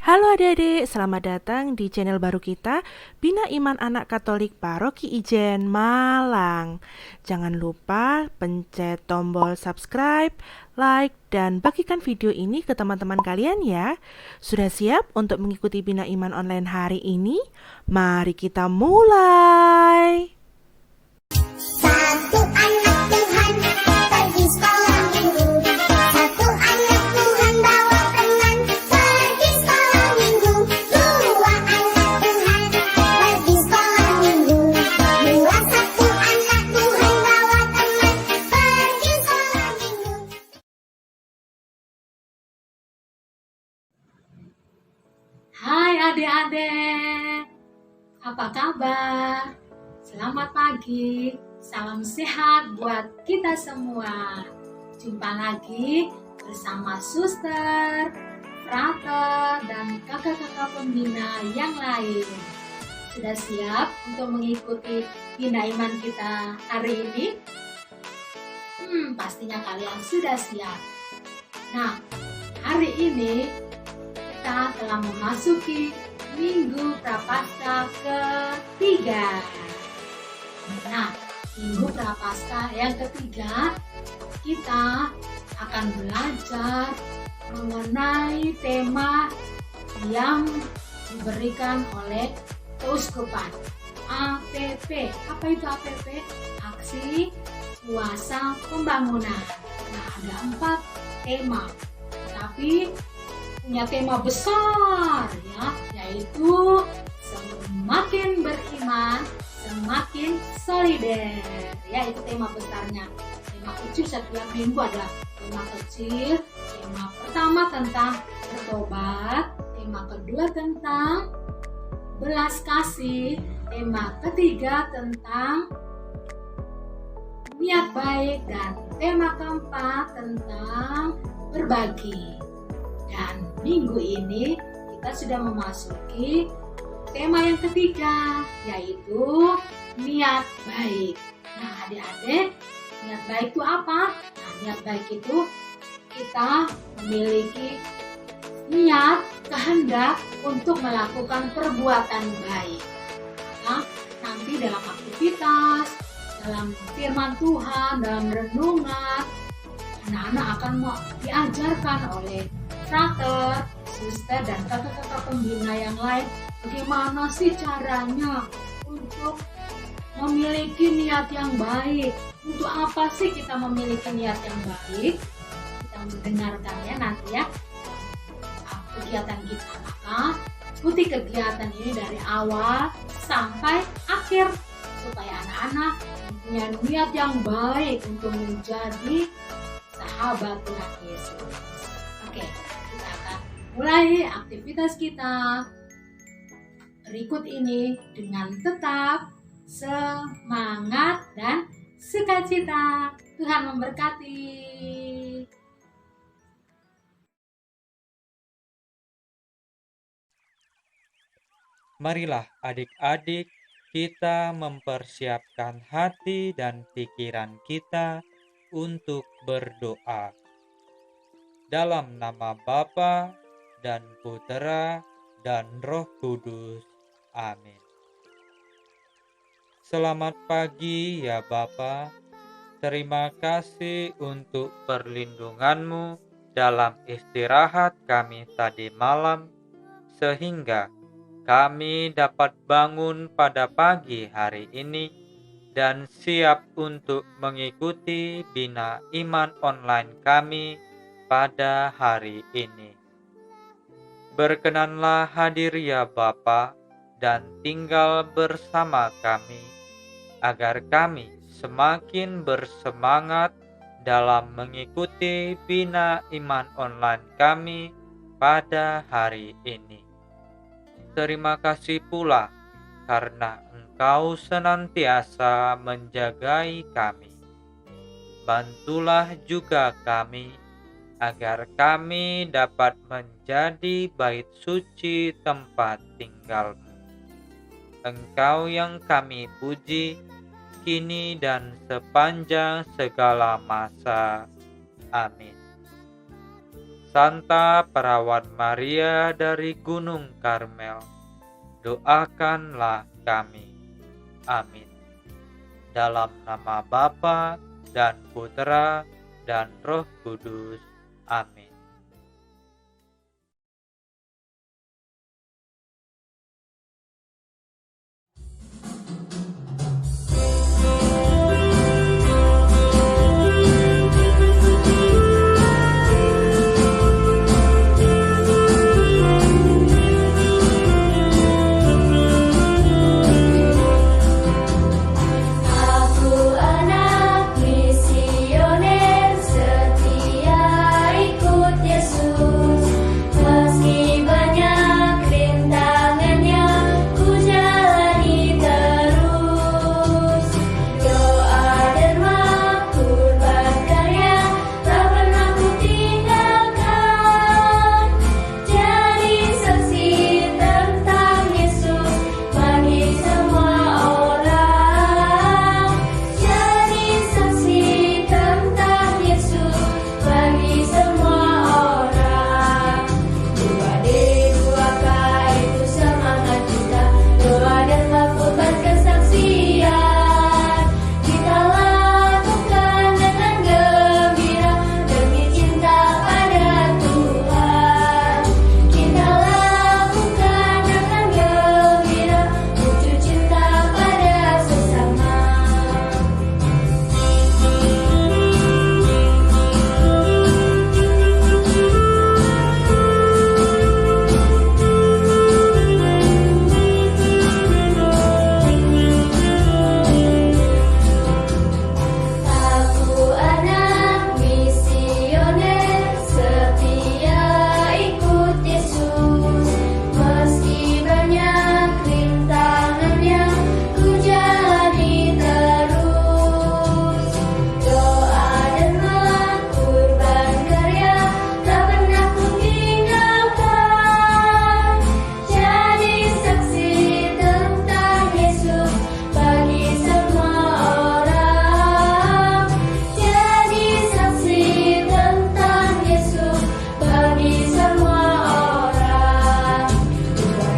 Halo adik-adik, selamat datang di channel baru kita, Bina Iman Anak Katolik Paroki Ijen Malang. Jangan lupa pencet tombol subscribe, like, dan bagikan video ini ke teman-teman kalian ya. Sudah siap untuk mengikuti Bina Iman online hari ini? Mari kita mulai. Satu anak Tuhan pergi sekolah minggu. Satu anak Tuhan bawa teman pergi sekolah minggu. Dua anak Tuhan pergi sekolah minggu. Satu anak Tuhan bawa teman pergi sekolah minggu. Hai adik-adik, apa kabar? Selamat pagi, salam sehat buat kita semua. Jumpa lagi bersama suster, frater, dan kakak-kakak pembina yang lain. Sudah siap untuk mengikuti Bina Iman kita hari ini? Pastinya kalian sudah siap. Nah, hari ini kita telah memasuki Minggu Prapaskah ketiga. Nah, Minggu Prapaskah yang ketiga kita akan belajar mengenai tema yang diberikan oleh Keuskupan, APP. Apa itu APP? Aksi Puasa Pembangunan. Nah, ada 4 tema, tapi punya tema besar ya, yaitu semakin beriman, semakin solider. Ya, itu tema besarnya. Tema kecil setiap minggu adalah tema kecil. Tema pertama tentang bertobat, tema kedua tentang belas kasih, tema ketiga tentang niat baik, dan tema keempat tentang berbagi. Dan minggu ini kita sudah memasuki tema yang ketiga, yaitu niat baik. Nah, adik-adik, niat baik itu apa? Nah, niat baik itu kita memiliki niat, kehendak untuk melakukan perbuatan baik. Nah, nanti dalam aktivitas, dalam firman Tuhan, dalam renungan, anak-anak akan diajarkan oleh frater, suster, dan kakak-kakak pembina yang lain bagaimana sih caranya untuk memiliki niat yang baik. Untuk apa sih kita memiliki niat yang baik? Kita mendengarkan ya nanti ya kegiatan kita. Maka ikuti kegiatan ini dari awal sampai akhir supaya anak-anak mempunyai niat yang baik untuk menjadi sahabat Tuhan Yesus. Oke, kita akan mulai aktivitas kita berikut ini dengan tetap semangat dan sukacita. Tuhan memberkati. Marilah adik-adik kita mempersiapkan hati dan pikiran kita untuk berdoa. Dalam nama Bapa dan Putera dan Roh Kudus. Amin. Selamat pagi ya Bapa. Terima kasih untuk perlindungan-Mu dalam istirahat kami tadi malam, sehingga kami dapat bangun pada pagi hari ini dan siap untuk mengikuti Bina Iman online kami pada hari ini. Berkenanlah hadir ya Bapa dan tinggal bersama kami, agar kami semakin bersemangat dalam mengikuti Bina Iman online kami pada hari ini. Terima kasih pula karena Engkau senantiasa menjagai kami. Bantulah juga kami agar kami dapat menjadi bait suci tempat tinggal-Mu. Engkau yang kami puji kini dan sepanjang segala masa. Amin. Santa Perawan Maria dari Gunung Karmel, doakanlah kami. Amin. Dalam nama Bapa dan Putera dan Roh Kudus. Amin. Aku anak misioner setia ikut Yesus, meski banyak rintangan yang ku jalani terus. Doa derma kurban karya tak pernah ku tinggalkan, jadi saksi tentang Yesus bagi semua orang. Jadi saksi tentang Yesus bagi semua orang. 2D2K itu semangat kita, doa dan melakukan kesaksian. Kita lakukan dengan gembira demi cinta pada Tuhan. Kita lakukan dengan gembira wujud cinta pada sesama. Aku anak misioner setia ikut Yesus, meski banyak rintangan yang ku jalani terus. Doa dan kurban karya tak pernah ku tinggalkan, jadi saksi tentang Yesus bagi semua orang. Jadi saksi tentang Yesus bagi semua orang.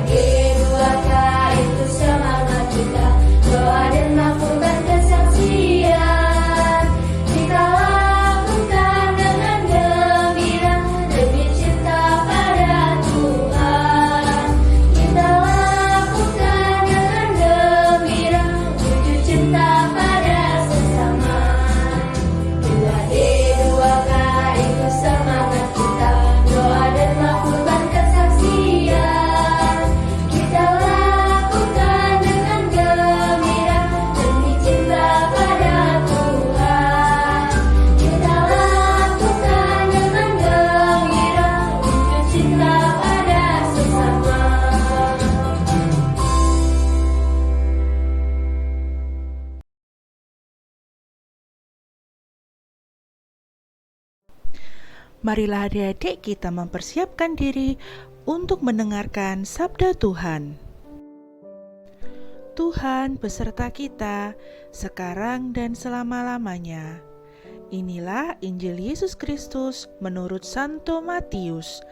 2D2K itu semangat kita, doa dan melakukan kesaksian. Kita lakukan dengan gembira demi cinta pada Tuhan. Kita lakukan dengan gembira wujud cinta pada sesama. 2D2K itu semangat kita, doa dan melakukan kesaksian. Kita lakukan dengan gembira demi cinta pada Tuhan. Kita lakukan dengan gembira wujud cinta pada sesama. Marilah adik-adik kita mempersiapkan diri untuk mendengarkan sabda Tuhan. Tuhan beserta kita sekarang dan selama-lamanya. Inilah Injil Yesus Kristus menurut Santo Matius.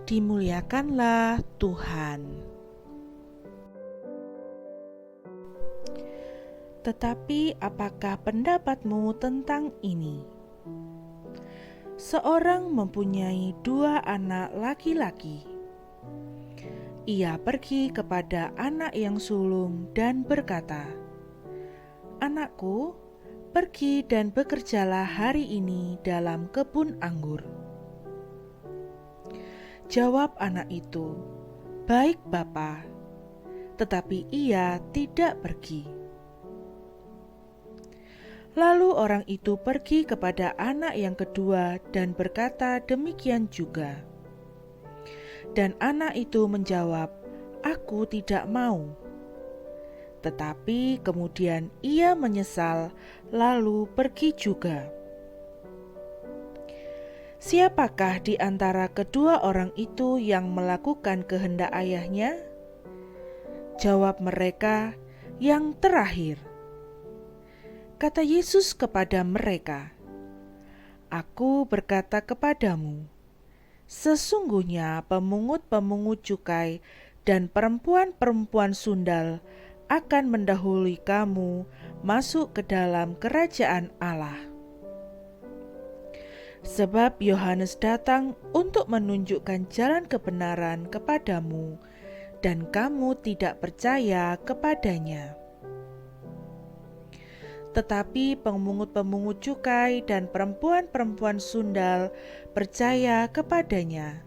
Dimuliakanlah Tuhan. Tetapi apakah pendapatmu tentang ini? Seorang mempunyai 2 anak laki-laki. Ia pergi kepada anak yang sulung dan berkata, "Anakku, pergi dan bekerjalah hari ini dalam kebun anggur." Jawab anak itu, "Baik, Bapa." Tetapi ia tidak pergi. Lalu orang itu pergi kepada anak yang kedua dan berkata demikian juga. Dan anak itu menjawab, "Aku tidak mau." Tetapi kemudian ia menyesal, lalu pergi juga. Siapakah di antara kedua orang itu yang melakukan kehendak ayahnya? Jawab mereka, "Yang terakhir." Kata Yesus kepada mereka, "Aku berkata kepadamu, Sesungguhnya pemungut-pemungut cukai dan perempuan-perempuan sundal akan mendahului kamu masuk ke dalam kerajaan Allah. Sebab Yohanes datang untuk menunjukkan jalan kebenaran kepadamu, dan kamu tidak percaya kepadanya. Tetapi pemungut-pemungut cukai dan perempuan-perempuan sundal percaya kepadanya.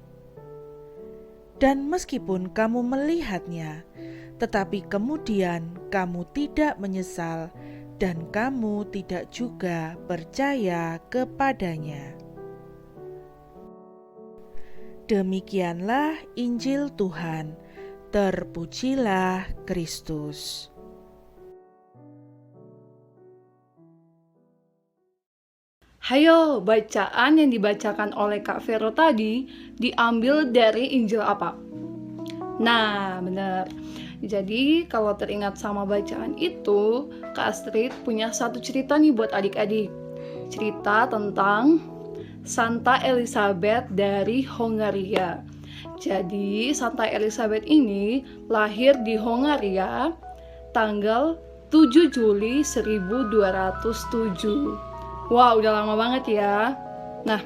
Dan meskipun kamu melihatnya, tetapi kemudian kamu tidak menyesal dan kamu tidak juga percaya kepadanya. Demikianlah Injil Tuhan. Terpujilah Kristus. Hayo, bacaan yang dibacakan oleh Kak Vero tadi diambil dari Injil apa? Nah, benar. Jadi, kalau teringat sama bacaan itu, Kak Astrid punya satu cerita nih buat adik-adik. Cerita tentang Santa Elizabeth dari Hongaria. Jadi, Santa Elizabeth ini lahir di Hongaria tanggal 7 Juli 1207. Wah, udah lama banget ya. Nah,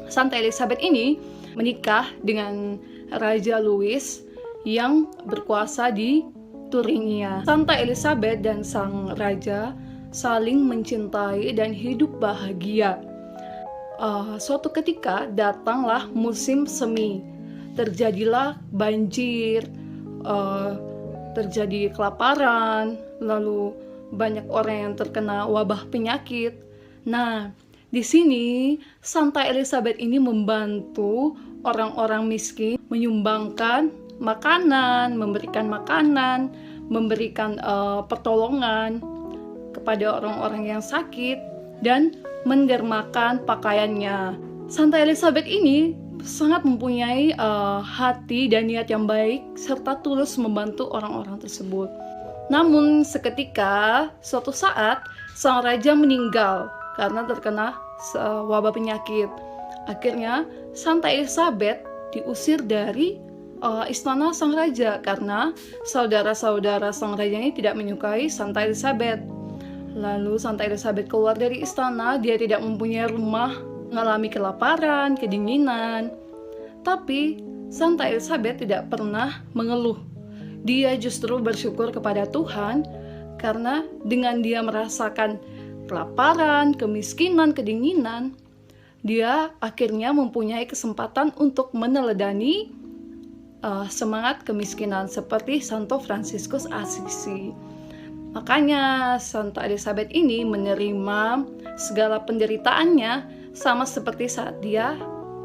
Santa Elizabeth ini menikah dengan Raja Louis yang berkuasa di Turingia. Santa Elizabeth dan sang raja saling mencintai dan hidup bahagia. Suatu ketika datanglah musim semi. Terjadilah banjir, terjadi kelaparan, lalu banyak orang yang terkena wabah penyakit. Nah, di sini Santa Elizabeth ini membantu orang-orang miskin, menyumbangkan makanan, memberikan pertolongan kepada orang-orang yang sakit, dan mendermakan pakaiannya. Santa Elizabeth ini sangat mempunyai hati dan niat yang baik, serta tulus membantu orang-orang tersebut. Namun seketika, suatu saat, sang raja meninggal karena terkena wabah penyakit. Akhirnya Santa Elizabeth diusir dari istana sang raja karena saudara-saudara sang raja ini tidak menyukai Santa Elizabeth. Lalu Santa Elizabeth keluar dari istana, dia tidak mempunyai rumah, mengalami kelaparan, kedinginan. Tapi Santa Elizabeth tidak pernah mengeluh. Dia justru bersyukur kepada Tuhan karena dengan dia merasakan kelaparan, kemiskinan, kedinginan, dia akhirnya mempunyai kesempatan untuk meneladani semangat kemiskinan seperti Santo Fransiskus Assisi. Makanya Santa Elizabeth ini menerima segala penderitaannya sama seperti saat dia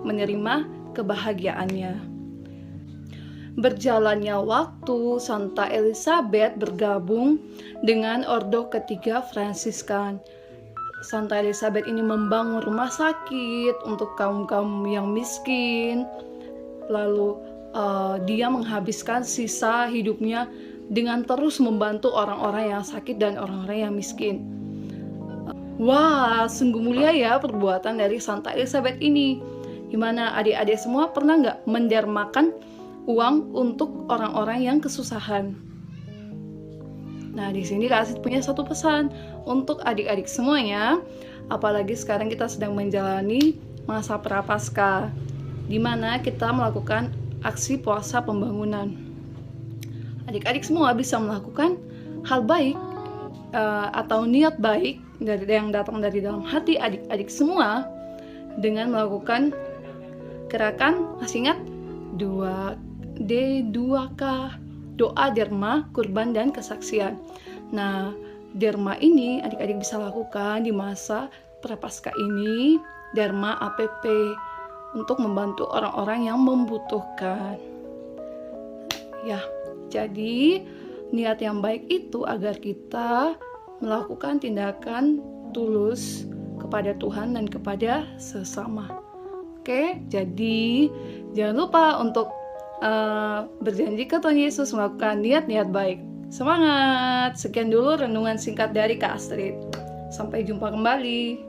menerima kebahagiaannya. Berjalannya waktu, Santa Elizabeth bergabung dengan Ordo Ketiga Fransiskan. Santa Elizabeth ini membangun rumah sakit untuk kaum-kaum yang miskin. Lalu dia menghabiskan sisa hidupnya dengan terus membantu orang-orang yang sakit dan orang-orang yang miskin. Wah, sungguh mulia ya perbuatan dari Santa Elizabeth ini. Gimana adik-adik semua pernah nggak mendermakan uang untuk orang-orang yang kesusahan? Nah, di sini Kak Asid punya satu pesan untuk adik-adik semuanya, apalagi sekarang kita sedang menjalani masa Prapaskah, di mana kita melakukan aksi puasa pembangunan. Adik-adik semua bisa melakukan hal baik atau niat baik yang datang dari dalam hati adik-adik semua dengan melakukan gerakan, masih ingat? 2D2K, doa, derma, kurban, dan kesaksian. Nah, derma ini adik-adik bisa lakukan di masa Prapaskah ini, derma APP, untuk membantu orang-orang yang membutuhkan. Ya, jadi niat yang baik itu agar kita melakukan tindakan tulus kepada Tuhan dan kepada sesama. Oke, jadi jangan lupa untuk berjanji ke Tuhan Yesus melakukan niat-niat baik. Semangat! Sekian dulu renungan singkat dari Kak Astrid. Sampai jumpa kembali.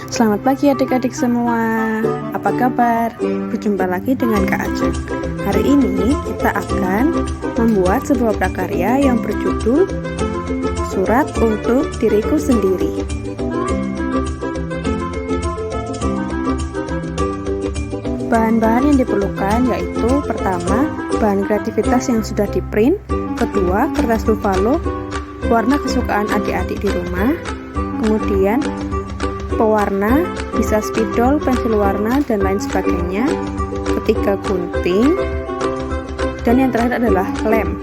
Selamat pagi adik-adik semua. Apa kabar? Berjumpa lagi dengan Kak Ajeng. Hari ini kita akan membuat sebuah prakarya yang berjudul Surat untuk Diriku Sendiri. Bahan-bahan yang diperlukan yaitu pertama, bahan kreativitas yang sudah di-print, kedua, kertas buffalo warna kesukaan adik-adik di rumah, kemudian pewarna, bisa spidol, pensil warna, dan lain sebagainya, ketiga, gunting, dan yang terakhir adalah lem.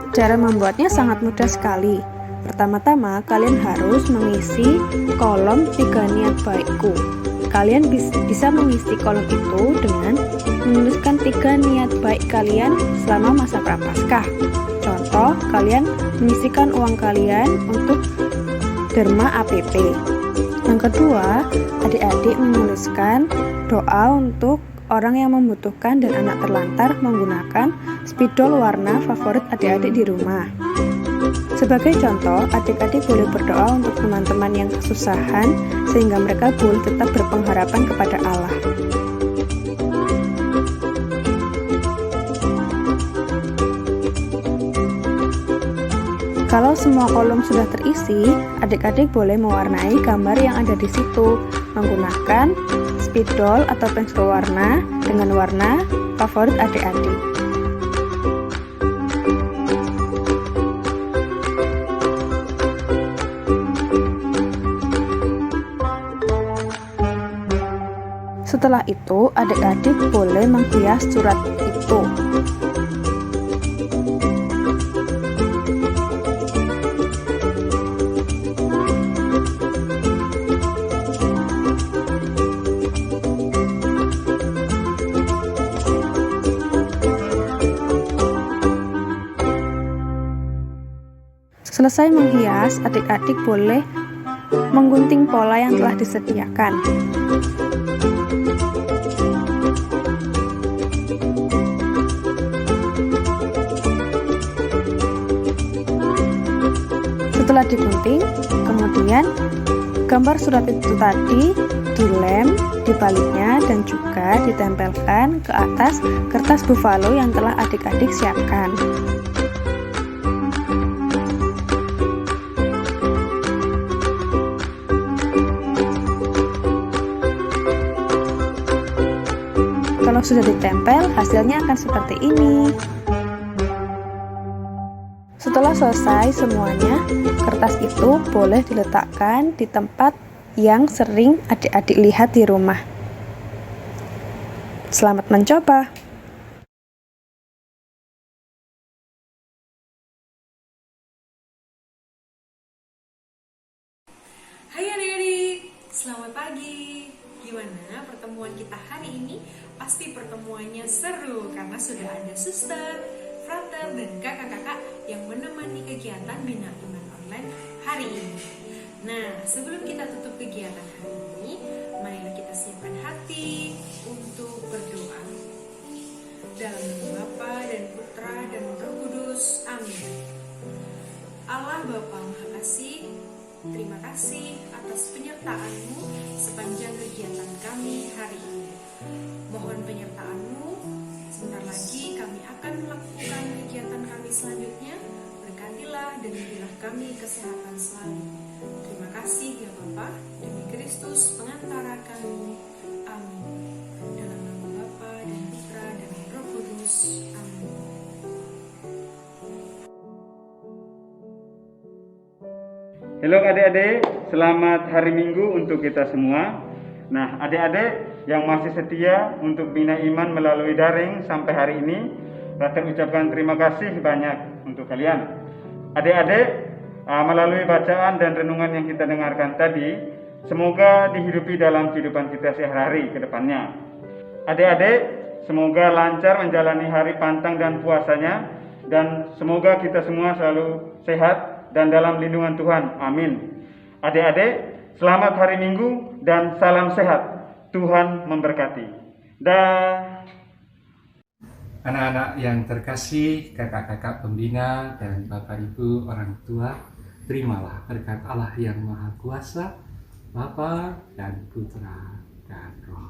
Cara membuatnya sangat mudah sekali. Pertama-tama, kalian harus mengisi kolom 3 niat baikku. Kalian bisa mengisi kolom itu dengan menuliskan 3 niat baik kalian selama masa prapaskah. Contoh, kalian menyisikan uang kalian untuk Derma APP. Yang kedua, adik-adik menuliskan doa untuk orang yang membutuhkan dan anak terlantar menggunakan spidol warna favorit adik-adik di rumah. Sebagai contoh, adik-adik boleh berdoa untuk teman-teman yang kesusahan sehingga mereka boleh tetap berpengharapan kepada Allah. Kalau semua kolom sudah terisi, adik-adik boleh mewarnai gambar yang ada di situ menggunakan spidol atau pensil warna dengan warna favorit adik-adik. Setelah itu, adik-adik boleh menghias surat itu. Selesai menghias, adik-adik boleh menggunting pola yang telah disediakan. Setelah digunting, kemudian gambar surat itu tadi dilem di baliknya dan juga ditempelkan ke atas kertas buffalo yang telah adik-adik siapkan. Kalau sudah ditempel, hasilnya akan seperti ini. Setelah selesai semuanya, kertas itu boleh diletakkan di tempat yang sering adik-adik lihat di rumah. Selamat mencoba! Hai adik-adik, selamat pagi. Gimana pertemuan kita hari ini? Pasti pertemuannya seru karena sudah ada suster, frater, dan kakak-kakak yang menemani kegiatan Bina Iman Online hari ini. Nah, sebelum kita tutup kegiatan hari ini, marilah kita siapkan hati untuk berdoa. Dalam nama Bapa dan Putra dan Roh Kudus, amin. Allah Bapa Maha Kasih, terima kasih atas penyertaan-Mu sepanjang kegiatan kami hari ini. Mohon penyertaan-Mu, sebentar lagi kami akan melakukan kegiatan kami selanjutnya. Berkatilah dan berilah kami kesehatan selalu. Terima kasih ya Bapa, demi Kristus pengantara kami. Amin. Dalam nama Bapa dan Putra dan Roh Kudus. Amin. Halo adik-adik, selamat hari Minggu untuk kita semua. Nah, adik-adik yang masih setia untuk Bina Iman melalui daring sampai hari ini, Frater ucapkan terima kasih banyak untuk kalian. Adik-adik, melalui bacaan dan renungan yang kita dengarkan tadi, semoga dihidupi dalam kehidupan kita sehari-hari ke depannya. Adik-adik, semoga lancar menjalani hari pantang dan puasanya, dan semoga kita semua selalu sehat dan dalam lindungan Tuhan. Amin. Adik-adik, selamat hari Minggu dan salam sehat. Tuhan memberkati. Dah. Anak-anak yang terkasih, kakak-kakak pembina dan bapak ibu orang tua, terimalah berkat Allah yang Maha Kuasa Bapa dan Putra dan Roh